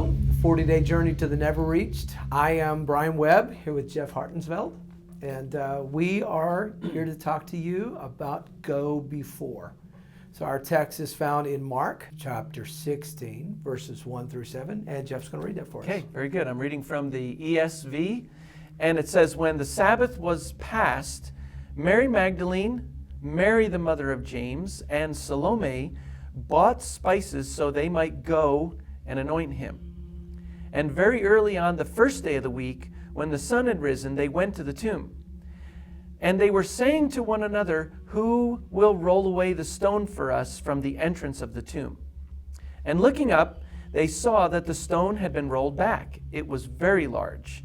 Go, 40-day journey to the never reached. I am Brian Webb, here with Jeff Hartensveld, and we are here to talk to you about Go Before. So our text is found in Mark chapter 16, verses 1 through 7, and Jeff's going to read that for us. Okay, very good. I'm reading from the ESV, and it says, when the Sabbath was past, Mary Magdalene, Mary the mother of James, and Salome bought spices so they might go and anoint him. And very early on the first day of the week, when the sun had risen, they went to the tomb. And they were saying to one another, who will roll away the stone for us from the entrance of the tomb? And looking up, they saw that the stone had been rolled back. It was very large.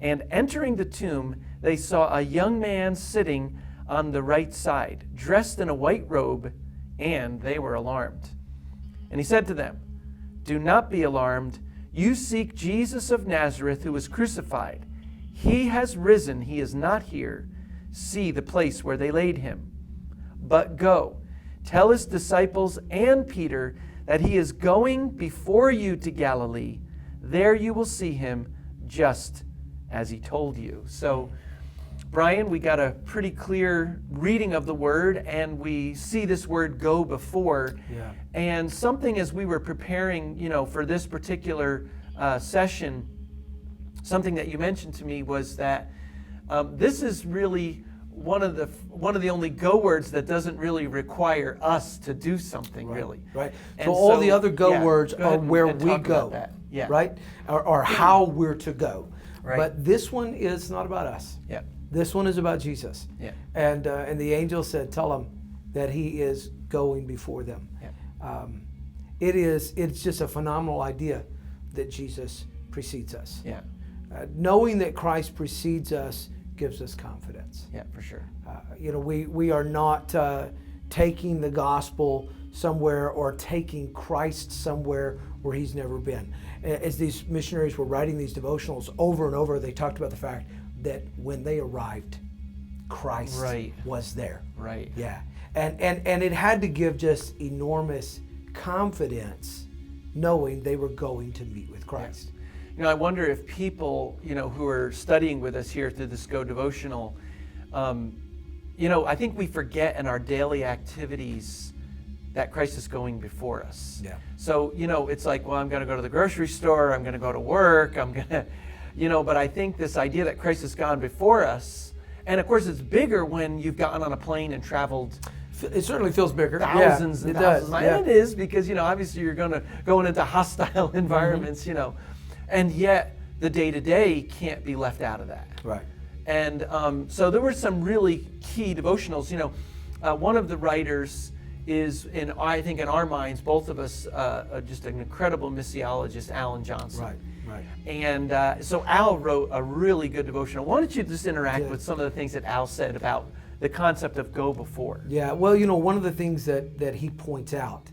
And entering the tomb, they saw a young man sitting on the right side, dressed in a white robe, and they were alarmed. And he said to them, do not be alarmed. You seek Jesus of Nazareth, who was crucified. He has risen. He is not here. See the place where they laid him. But go, tell his disciples and Peter that he is going before you to Galilee. There you will see him, just as he told you. So, Brian, we got a pretty clear reading of the word, and we see this word go before. Yeah. And something as we were preparing, for this particular session, something that you mentioned to me was that this is really one of the only go words that doesn't really require us to do something, right, really. Right. And so all the other go words go are ahead where and we talk go, about that. Yeah. right? Or how we're to go. Right. But this one is not about us. Yeah. This one is about Jesus. Yeah. And the angel said, tell him that he is going before them. Yeah. It's just a phenomenal idea that Jesus precedes us. Yeah. Knowing that Christ precedes us gives us confidence. Yeah, for sure. We are not taking the gospel somewhere or taking Christ somewhere where he's never been. As these missionaries were writing these devotionals over and over, they talked about the fact that when they arrived, Christ was there. Right. Yeah. And it had to give just enormous confidence knowing they were going to meet with Christ. I wonder if people, who are studying with us here through this Go devotional, I think we forget in our daily activities that Christ is going before us. Yeah. So, it's like, well, I'm going to go to the grocery store, I'm going to go to work, I'm going to, but I think this idea that Christ has gone before us, and of course it's bigger when you've gotten on a plane and traveled. It certainly feels bigger. Thousands and thousands. Does. Yeah. And it is because, obviously you're going into hostile environments, and yet the day-to-day can't be left out of that. Right. And so there were some really key devotionals. One of the writers is, I think in our minds, both of us, just an incredible missiologist, Alan Johnson. Right. And so Al wrote a really good devotional. Why don't you just interact with some of the things that Al said about the concept of go before? Yeah, well, one of the things that he points out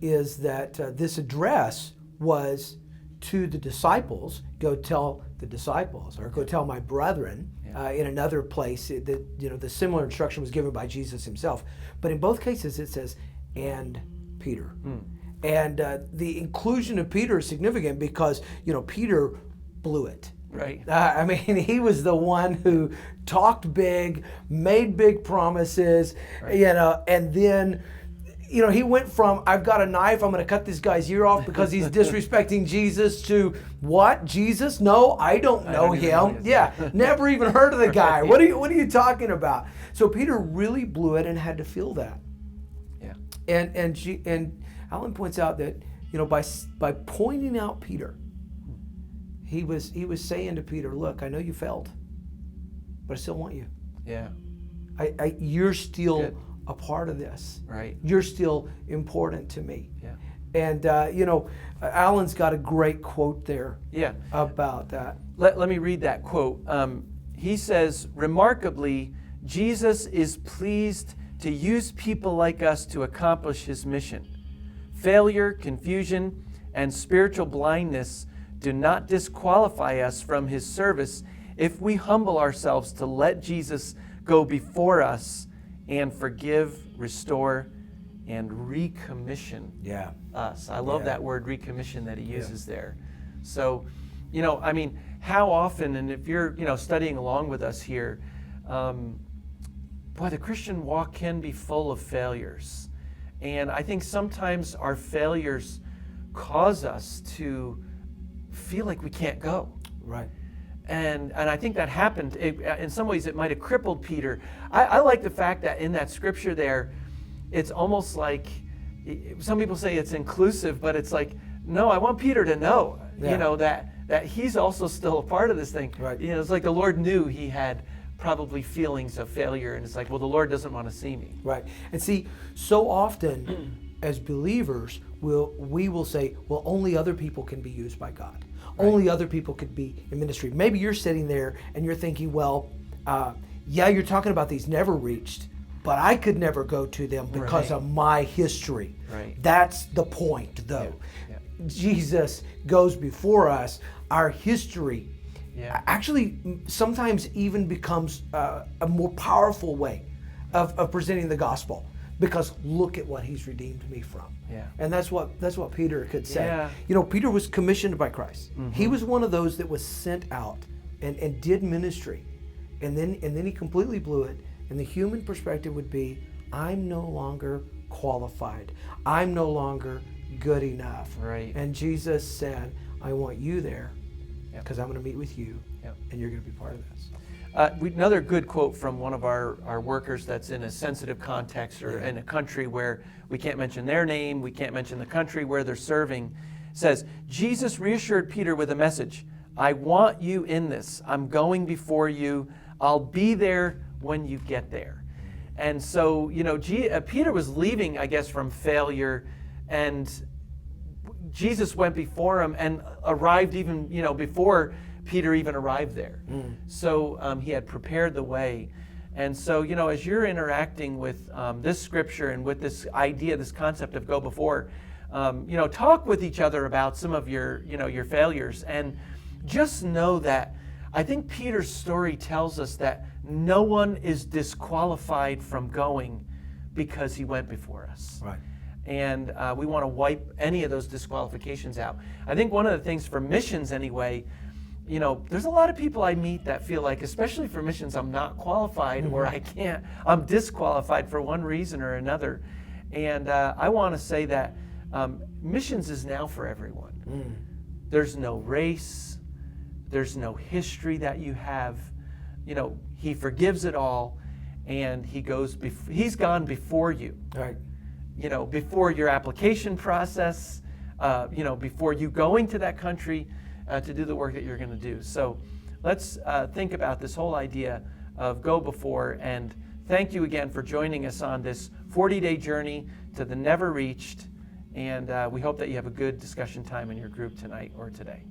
is that this address was to the disciples, go tell the disciples, or go tell my brethren. In another place, the similar instruction was given by Jesus himself. But in both cases, it says, and Peter. And the inclusion of Peter is significant because, Peter blew it. Right. He was the one who talked big, made big promises, and then, he went from, I've got a knife, I'm going to cut this guy's ear off because he's disrespecting Jesus, to what? Jesus? No, I don't know him. Never even heard of the guy. What are you talking about? So Peter really blew it and had to feel that. Yeah. And Alan points out that, by pointing out Peter, he was saying to Peter, look, I know you failed, but I still want you. Yeah. You're still Good. a part of this. Right. You're still important to me. Yeah. And, Alan's got a great quote there about that. Let me read that quote. He says, remarkably, Jesus is pleased to use people like us to accomplish his mission. Failure, confusion, and spiritual blindness do not disqualify us from his service if we humble ourselves to let Jesus go before us and forgive, restore, and recommission us. I love that word recommission that he uses there. So, I mean, how often, and if you're, studying along with us here, boy, the Christian walk can be full of failures. And I think sometimes our failures cause us to feel like we can't go. Right. And I think that happened. In some ways, it might have crippled Peter. I like the fact that in that scripture there, it's almost like, some people say it's inclusive, but it's like, no, I want Peter to know, that he's also still a part of this thing. Right. It's like the Lord knew he had probably feelings of failure, and it's like, well, the Lord doesn't want to see me. Right. And see, so often as believers, we will say, well, only other people can be used by God. Right. Only other people could be in ministry. Maybe you're sitting there and you're thinking, well, you're talking about these never reached, but I could never go to them because of my history. Right. That's the point, though. Yeah. Jesus goes before us. Our history actually sometimes even becomes a more powerful way of presenting the gospel, because look at what he's redeemed me from. Yeah. And that's what Peter could say. Yeah. Peter was commissioned by Christ. Mm-hmm. He was one of those that was sent out and did ministry, and then he completely blew it. And the human perspective would be, I'm no longer qualified. I'm no longer good enough. Right. And Jesus said, I want you there, because I'm going to meet with you, and you're going to be part of this. Another good quote from one of our workers that's in a sensitive context, or in a country where we can't mention their name, we can't mention the country where they're serving, says, Jesus reassured Peter with a message. I want you in this. I'm going before you. I'll be there when you get there. And so, Peter was leaving, I guess, from failure, and Jesus went before him and arrived even, before Peter even arrived there. So he had prepared the way. And so, as you're interacting with this scripture and with this idea, this concept of go before, talk with each other about some of your failures, and just know that I think Peter's story tells us that no one is disqualified from going because he went before us. Right. And we want to wipe any of those disqualifications out. I think one of the things for missions anyway, there's a lot of people I meet that feel like, especially for missions, I'm not qualified, or I'm disqualified for one reason or another. And I want to say that missions is now for everyone. There's no race. There's no history that you have. He forgives it all, and he's gone before you. Right. Before your application process, before you going to that country to do the work that you're going to do. So let's think about this whole idea of go before, and thank you again for joining us on this 40-day journey to the never reached, and we hope that you have a good discussion time in your group tonight or today.